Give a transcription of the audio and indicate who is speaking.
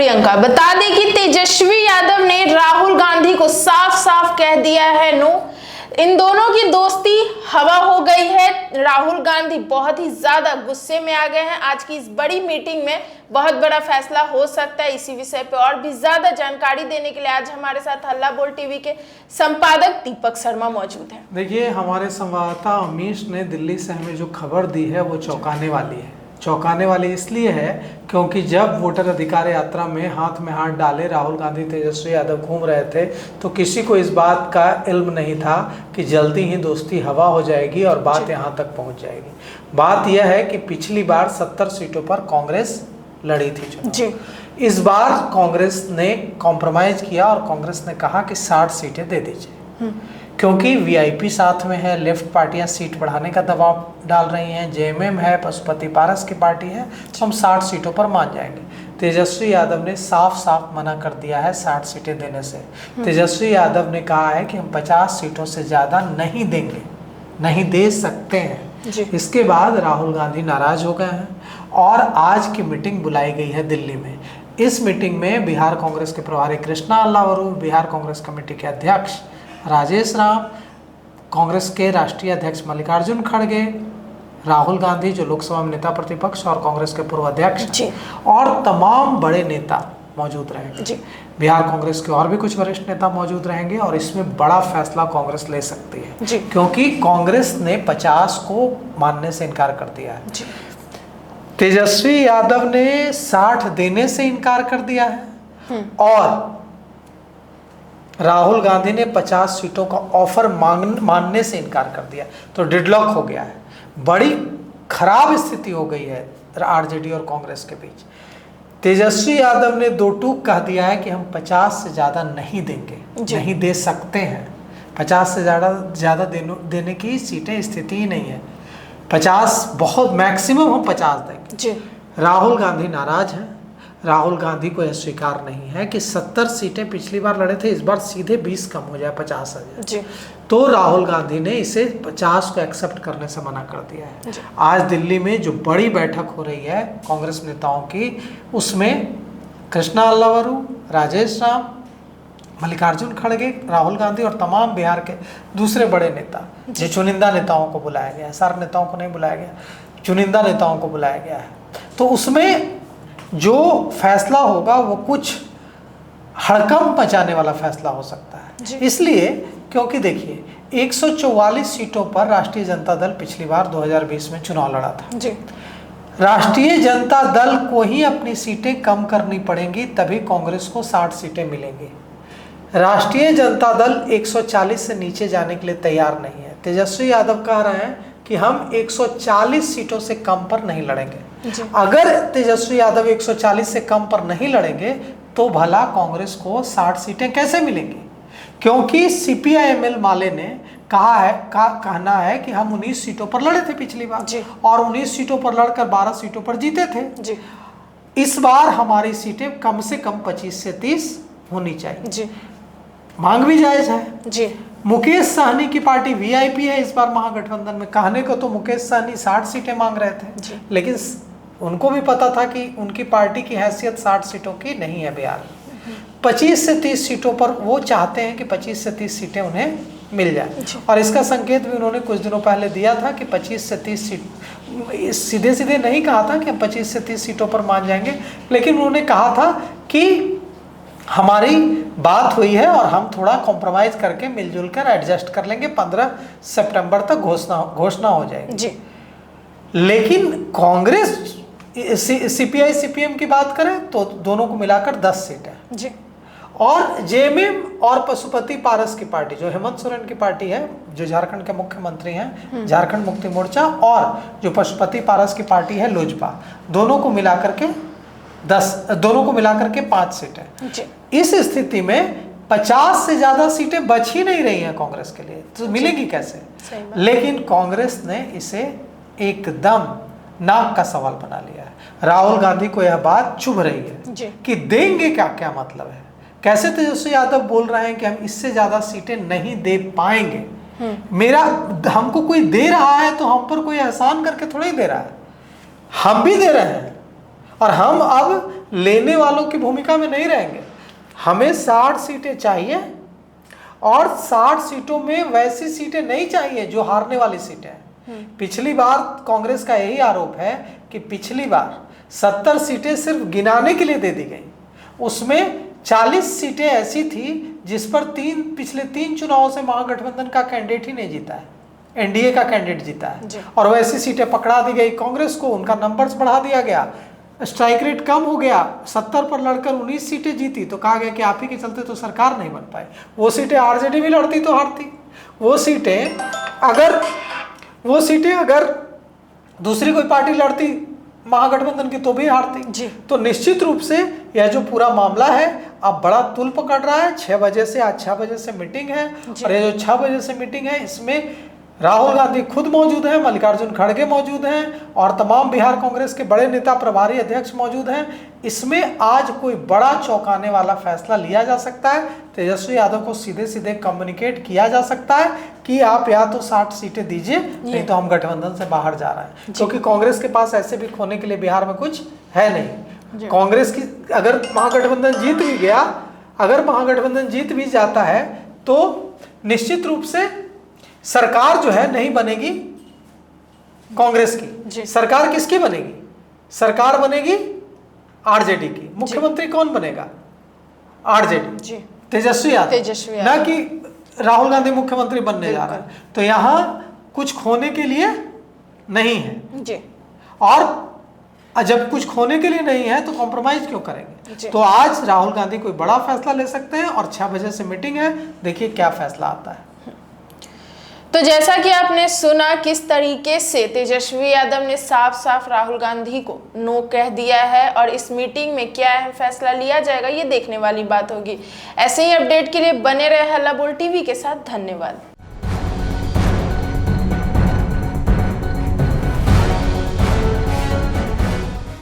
Speaker 1: प्रियंका, बता दें कि तेजस्वी यादव ने राहुल गांधी को साफ साफ कह दिया है नो। इन दोनों की दोस्ती हवा हो गई है। राहुल गांधी बहुत ही ज्यादा गुस्से में आ गए हैं। आज की इस बड़ी मीटिंग में बहुत बड़ा फैसला हो सकता है। इसी विषय पे और भी ज्यादा जानकारी देने के लिए आज हमारे साथ हल्ला बोल टीवी के संपादक दीपक शर्मा मौजूद हैं।
Speaker 2: देखिए, हमारे संवाददाता अमीश ने दिल्ली से हमें जो खबर दी है वो चौंकाने वाली है। चौंकाने वाली इसलिए है क्योंकि जब वोटर अधिकार यात्रा में हाथ डाले राहुल गांधी तेजस्वी यादव घूम रहे थे तो किसी को इस बात का इल्म नहीं था कि जल्दी ही दोस्ती हवा हो जाएगी और बात यहाँ तक पहुँच जाएगी। बात यह है कि पिछली बार 70 सीटों पर कांग्रेस लड़ी थी चुनाव। इस बार कांग्रेस ने कॉम्प्रोमाइज किया और कांग्रेस ने कहा कि 60 सीटें दे दीजिए, क्योंकि वीआईपी साथ में है, लेफ्ट पार्टियां सीट बढ़ाने का दबाव डाल रही हैं, जेएमएम है, पशुपति पारस की पार्टी है, तो हम 60 सीटों पर मान जाएंगे। तेजस्वी यादव ने साफ साफ मना कर दिया है 60 सीटें देने से। तेजस्वी यादव ने कहा है कि हम 50 सीटों से ज़्यादा नहीं देंगे, नहीं दे सकते हैं। इसके बाद राहुल गांधी नाराज हो गए हैं और आज की मीटिंग बुलाई गई है दिल्ली में। इस मीटिंग में बिहार कांग्रेस के प्रभारी कृष्णा अल्लावरू, बिहार कांग्रेस कमेटी के अध्यक्ष राजेश राम, कांग्रेस के राष्ट्रीय अध्यक्ष मल्लिकार्जुन खड़गे, राहुल गांधी जो लोकसभा में नेता प्रतिपक्ष और कांग्रेस के पूर्व अध्यक्ष और तमाम बड़े नेता मौजूद रहेंगे। बिहार कांग्रेस के और भी कुछ वरिष्ठ नेता मौजूद रहेंगे और इसमें बड़ा फैसला कांग्रेस ले सकती है, क्योंकि कांग्रेस ने 50 को मानने से इनकार कर दिया है। तेजस्वी यादव ने 60 देने से इनकार कर दिया है और राहुल गांधी ने 50 सीटों का ऑफर मानने से इनकार कर दिया, तो डेडलॉक हो गया है। बड़ी खराब स्थिति हो गई है आरजेडी और कांग्रेस के बीच। तेजस्वी यादव ने दो टूक कह दिया है कि हम 50 से ज़्यादा नहीं देंगे, नहीं दे सकते हैं। 50 से ज़्यादा देने की सीटें स्थिति ही नहीं है। 50 बहुत मैक्सिमम हम 50 देंगे। राहुल गांधी नाराज हैं। राहुल गांधी को यह स्वीकार नहीं है कि 70 सीटें पिछली बार लड़े थे, इस बार सीधे 20 कम हो जाए, 50 हो जाए। तो राहुल गांधी ने इसे 50 को एक्सेप्ट करने से मना कर दिया है। आज दिल्ली में जो बड़ी बैठक हो रही है कांग्रेस नेताओं की, उसमें कृष्णा अल्लावरू, राजेश राम, मल्लिकार्जुन खड़गे, राहुल गांधी और तमाम बिहार के दूसरे बड़े नेता, जो चुनिंदा नेताओं को बुलाया गया है। सारे नेताओं को नहीं बुलाया गया, चुनिंदा नेताओं को बुलाया गया है। तो उसमें जो फैसला होगा वो कुछ हड़कंप मचाने वाला फैसला हो सकता है। इसलिए क्योंकि देखिए, 144 सीटों पर राष्ट्रीय जनता दल पिछली बार 2020 में चुनाव लड़ा था। राष्ट्रीय जनता दल को ही अपनी सीटें कम करनी पड़ेंगी, तभी कांग्रेस को 60 सीटें मिलेंगी। राष्ट्रीय जनता दल 140 से नीचे जाने के लिए तैयार नहीं है। तेजस्वी यादव कह रहे हैं कि हम 140 सीटों से कम पर नहीं लड़ेंगे। अगर तेजस्वी यादव 140 से कम पर नहीं लड़ेंगे तो भला कांग्रेस को 60 सीटें कैसे मिलेंगी? क्योंकि सीपीआई-एमएल माले ने कहना है कि हम 19 सीटों पर लड़े थे पिछली बार और 19 सीटों पर लड़कर 12 सीटों पर जीते थे। इस बार हमारी सीटें कम से कम 25 से 30 होनी चाहिए। मांग भी जायज है। मुकेश सहनी की पार्टी वीआईपी है इस बार महागठबंधन में। कहने को तो मुकेश सहनी 60 सीटें मांग रहे थे, लेकिन उनको भी पता था कि उनकी पार्टी की हैसियत 60 सीटों की नहीं है बिहार में। 25 से 30 सीटों पर वो चाहते हैं कि 25 से 30 सीटें उन्हें मिल जाए। और इसका संकेत भी उन्होंने कुछ दिनों पहले दिया था कि 25 से 30 सीट, सीधे सीधे नहीं कहा था कि हम 25 से 30 सीटों पर मान जाएंगे, लेकिन उन्होंने कहा था कि हमारी बात हुई है और हम थोड़ा कॉम्प्रोमाइज करके मिलजुल कर एडजस्ट कर लेंगे, 15 सितंबर तक घोषणा हो जाएगी। लेकिन कांग्रेस सीपीआई सीपीएम की बात करें तो दोनों को मिलाकर 10 सीटें और जेएमएम और पशुपति पारस की पार्टी जो हेमंत सोरेन की पार्टी है, जो झारखंड के मुख्यमंत्री हैं, झारखंड मुक्ति मोर्चा, और जो पशुपति पारस की पार्टी है लोजपा, दोनों को मिलाकर के 5 सीटें। इस स्थिति में 50 से ज्यादा सीटें बच ही नहीं रही हैं कांग्रेस के लिए, तो मिलेगी कैसे? लेकिन कांग्रेस ने इसे एकदम नाक का सवाल बना लिया है। राहुल गांधी को यह बात चुभ रही है कि देंगे क्या मतलब है? कैसे तेजस्वी यादव बोल रहे हैं कि हम इससे ज्यादा सीटें नहीं दे पाएंगे। हमको कोई दे रहा है तो हम पर कोई एहसान करके थोड़ा ही दे रहा है, हम भी दे रहे हैं और हम अब लेने वालों की भूमिका में नहीं रहेंगे। हमें 60 सीटें चाहिए और 60 सीटों में वैसी सीटें नहीं चाहिए जो हारने वाली सीटें हैं। पिछली बार कांग्रेस का यही आरोप है कि पिछली बार 70 सीटें सिर्फ गिनाने के लिए दे दी गई, उसमें 40 सीटें ऐसी थी जिस पर पिछले 3 चुनावों से महागठबंधन का कैंडिडेट ही नहीं जीता है, एनडीए का कैंडिडेट जीता है, और वैसी सीटें पकड़ा दी गई कांग्रेस को, उनका नंबर्स बढ़ा दिया गया, स्ट्राइक रेट कम हो गया, 70 पर लड़कर 19 सीटें जीती, तो कहा गया कि आप ही के चलते तो सरकार नहीं बन पाई। वो सीटें आरजेडी भी लड़ती तो हारती। वो सीटें अगर दूसरी कोई पार्टी लड़ती महागठबंधन की तो भी हारती। तो निश्चित रूप से यह जो पूरा मामला है अब बड़ा तुल पकड़ रहा है। 6 बजे से, आज 6 बजे से मीटिंग है, और ये जो 6 बजे से मीटिंग है इसमें राहुल गांधी खुद मौजूद हैं, मल्लिकार्जुन खड़गे मौजूद हैं, और तमाम बिहार कांग्रेस के बड़े नेता, प्रभारी अध्यक्ष मौजूद हैं। इसमें आज कोई बड़ा चौंकाने वाला फैसला लिया जा सकता है। तेजस्वी यादव को सीधे सीधे कम्युनिकेट किया जा सकता है कि आप या तो 60 सीटें दीजिए, नहीं तो हम गठबंधन से बाहर जा रहे हैं, क्योंकि कांग्रेस के पास ऐसे भी खोने के लिए बिहार में कुछ है नहीं। कांग्रेस की अगर महागठबंधन जीत भी जाता है तो निश्चित रूप से सरकार जो है नहीं बनेगी कांग्रेस की। सरकार किसकी बनेगी? सरकार बनेगी आरजेडी की। मुख्यमंत्री कौन बनेगा? आरजेडी, तेजस्वी यादव, ना कि राहुल गांधी मुख्यमंत्री बनने जा रहा है। तो यहां कुछ खोने के लिए नहीं है, और जब कुछ खोने के लिए नहीं है तो कॉम्प्रोमाइज क्यों करेंगे? तो आज राहुल गांधी कोई बड़ा फैसला ले सकते हैं, और 6 बजे से मीटिंग है, देखिए क्या फैसला आता है।
Speaker 1: तो जैसा कि आपने सुना किस तरीके से तेजस्वी यादव ने साफ साफ राहुल गांधी को नो कह दिया है, और इस मीटिंग में क्या अहम फैसला लिया जाएगा ये देखने वाली बात होगी। ऐसे ही अपडेट के लिए बने रहे हल्ला बोल टीवी के साथ। धन्यवाद।